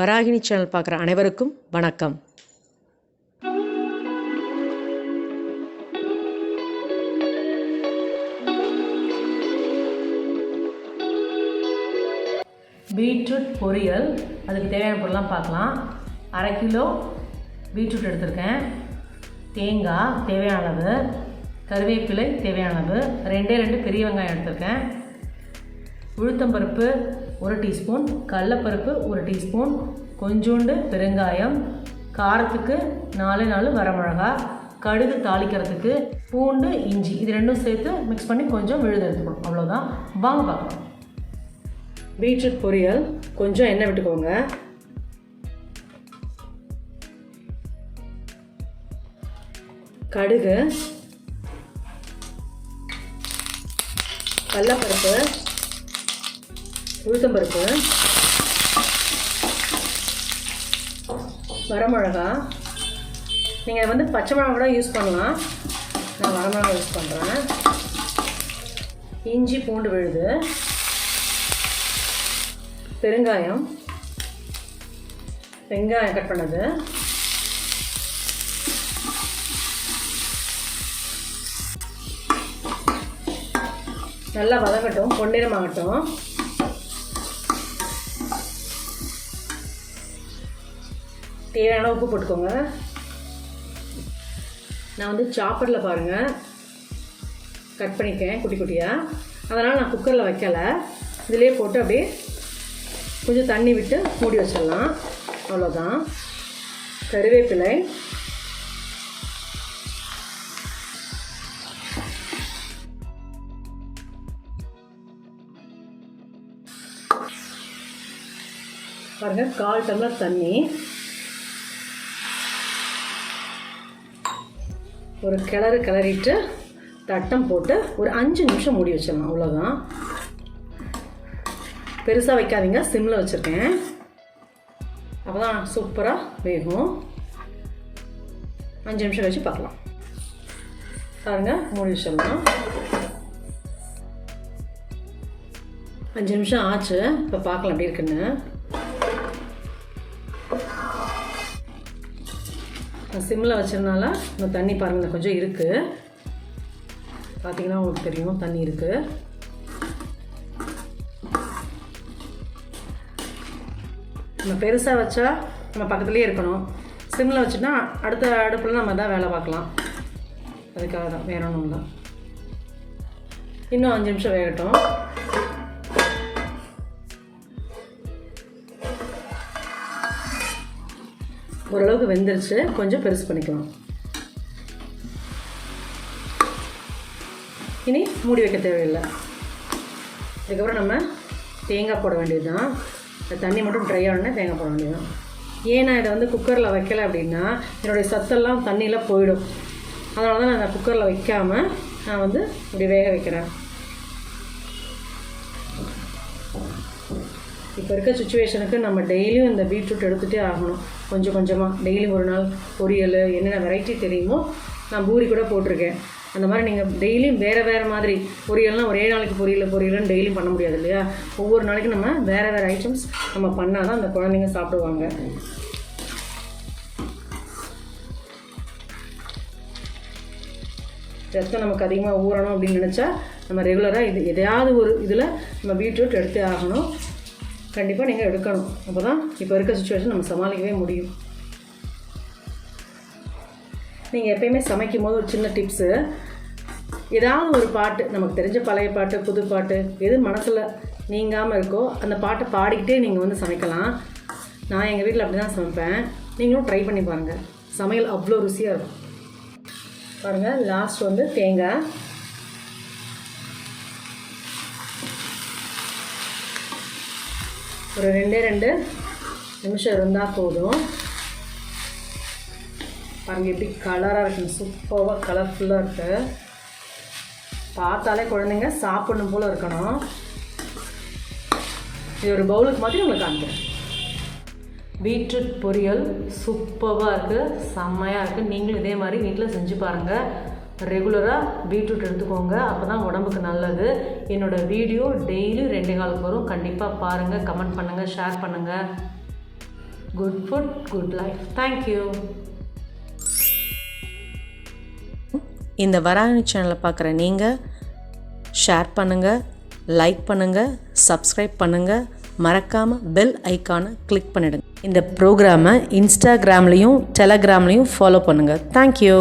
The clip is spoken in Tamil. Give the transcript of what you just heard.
வராகினி சேனல் பார்க்குற அனைவருக்கும் வணக்கம். பீட்ரூட் பொரியல், அதுக்கு தேவையான பொருள்லாம் பார்க்கலாம். 1/2 கிலோ பீட்ரூட் எடுத்திருக்கேன், தேங்காய் தேவையான அளவு, கருவேப்பிலை தேவையான அளவு, 2 பெரிய வெங்காயம் எடுத்திருக்கேன், உளுத்தம்பருப்பு 1 டீஸ்பூன், கடலைப்பருப்பு 1 டீஸ்பூன், கொஞ்சோண்டு பெருங்காயம், காரத்துக்கு 4 வரமிளகா, கடுகு தாளிக்கிறதுக்கு, பூண்டு, இஞ்சி இது ரெண்டும் சேர்த்து மிக்ஸ் பண்ணி கொஞ்சம் விழுது எடுத்துக்கணும். அவ்வளோதான். வாங்க பார்க்கலாம். பீட்ரூட் பொரியல், கொஞ்சம் எண்ணெய் விட்டுக்கோங்க. கடுகு, கடலைப்பருப்பு, உளுத்தம்பருப்பு, வரமிளகா. நீங்கள் பச்சை மிளகா கூட யூஸ் பண்ணலாம், நான் வரமிளகா யூஸ் பண்ணுறேன். இஞ்சி பூண்டு விழுது, பெருங்காயம், வெங்காயம் கட் பண்ணது, நல்லா வதங்கட்டும், பொன்னிறமாகட்டும். தேவையான உப்பு போட்டுக்கோங்க. நான் சாப்பரில் பாருங்கள் கட் பண்ணிக்கேன் குட்டி குட்டியாக, அதனால் நான் குக்கரில் வைக்கலை, இதிலே போட்டு அப்படியே கொஞ்சம் தண்ணி விட்டு மூடி வச்சிடலாம். அவ்வளோதான். கருவேப்பிலை, பாருங்கள் 1/4 டம்ளர் தண்ணி, ஒரு கிளறிட்டு தட்டம் போட்டு ஒரு 5 நிமிஷம் மூடி வச்சிடலாம். அவ்வளோதான். பெருசாக வைக்காதீங்க, சிம்மில் வச்சுருக்கேன், அப்போ தான் சூப்பராக வேகும். 5 நிமிஷம் கழிச்சு பார்க்கலாம். பாருங்கள், மூடி வச்சிடலாம். 5 நிமிஷம் ஆச்சு. இப்போ பார்க்கலாம் எப்படி இருக்குன்னு. சிம்மில் வச்சதுனால இந்த தண்ணி பாருங்கள் கொஞ்சம் இருக்குது, பார்த்தீங்கன்னா உங்களுக்கு தெரியும் தண்ணி இருக்குது. நம்ம பெருசாக வச்சா நம்ம பக்கத்துலேயே இருக்கணும், சிம்மில் வச்சுட்டா அடுத்த அடுப்பில் நம்ம தான் வேலை பார்க்கலாம். அதுக்காக தான், வேற ஒன்றும் தான். இன்னும் 5 நிமிஷம் வேகட்டும். ஓரளவுக்கு வெந்துருச்சு, கொஞ்சம் பெருசு பண்ணிக்கலாம். இனி மூடி வைக்க தேவையில்லை. அதுக்கப்புறம் நம்ம தேங்காய் போட வேண்டியது தான். தண்ணி மட்டும் ட்ரை ஆகணுன்னா தேங்காய் போட வேண்டியது தான். ஏன் நான் இதை குக்கரில் வைக்கலை அப்படின்னா என்னுடைய சத்தெல்லாம் தண்ணியில் போயிடும். அதனால தான் நான் இந்த குக்கரில் வைக்காமல் நான் இப்படி வேக வைக்கிறேன். இப்போ இருக்க சுச்சுவேஷனுக்கு நம்ம டெய்லியும் இந்த பீட்ரூட் எடுத்துகிட்டே ஆகணும், கொஞ்சம் கொஞ்சமாக. டெய்லியும் ஒரு நாள் பொரியல், என்னென்ன வெரைட்டி தெரியுமோ. நான் பூரி கூட போட்டிருக்கேன். அந்த மாதிரி நீங்கள் டெய்லியும் வேறு மாதிரி பொரியல்னால் ஒரே நாளைக்கு பொரியல்னு டெய்லியும் பண்ண முடியாது இல்லையா? ஒவ்வொரு நாளைக்கும் நம்ம வேறு ஐட்டம்ஸ் நம்ம பண்ணால் தான் அந்த குழந்தைங்க சாப்பிடுவாங்க. ரத்தம் நமக்கு அதிகமாக ஊறணும் அப்படின்னு நினச்சா நம்ம ரெகுலராக எதையாவது ஒரு இதில் நம்ம பீட்ரூட் எடுத்தே ஆகணும். கண்டிப்பாக நீங்கள் எடுக்கணும், அப்போ தான் இப்போ இருக்க சுச்சுவேஷன் நம்ம சமாளிக்கவே முடியும். நீங்கள் எப்பயுமே சமைக்கும் போது ஒரு சின்ன டிப்ஸு, ஏதாவது ஒரு பாட்டு, நமக்கு தெரிஞ்ச பழைய பாட்டு, புது பாட்டு, எது மனசில் நீங்காமல் இருக்கோ அந்த பாட்டை பாடிக்கிட்டே நீங்கள் சமைக்கலாம். நான் எங்கள் வீட்டில் அப்படி தான் சமைப்பேன், நீங்களும் ட்ரை பண்ணி பாருங்கள். சமையல் அவ்வளோ ருசியாக இருக்கும். பாருங்கள், லாஸ்ட் தேங்காய், ஒரு 2 நிமிஷம் இருந்தால் போதும். பாருங்கள் எப்படி கலராக இருக்குது, சூப்பராக கலர்ஃபுல்லாக இருக்குது. பார்த்தாலே குழந்தைங்க சாப்பிடணும் போல் இருக்கணும். இது ஒரு பவுலுக்கு மாதிரி உங்களுக்கு காமிக்கிறேன். பீட்ரூட் பொரியல் சூப்பராக இருக்குது, செம்மையாக இருக்குது. நீங்களும் இதே மாதிரி வீட்டில் செஞ்சு பாருங்கள். ரெகுலராக பீட்ரூட் எடுத்துக்கோங்க, அப்போ தான் உடம்புக்கு நல்லது. என்னோடய வீடியோ டெய்லி 2 காலுக்கு வரும், கண்டிப்பாக பாருங்கள், கமெண்ட் பண்ணுங்கள், ஷேர் பண்ணுங்கள். Good food good life. Thank you. இந்த வராணி சேனலை பார்க்குற நீங்கள் ஷேர் பண்ணுங்கள், லைக் பண்ணுங்கள், சப்ஸ்கிரைப் பண்ணுங்கள், மறக்காமல் பெல் ஐக்கானை கிளிக் பண்ணிடுங்க. இந்த ப்ரோக்ராமை இன்ஸ்டாகிராம்லேயும் டெலகிராம்லேயும் ஃபாலோ பண்ணுங்கள். தேங்க்யூ.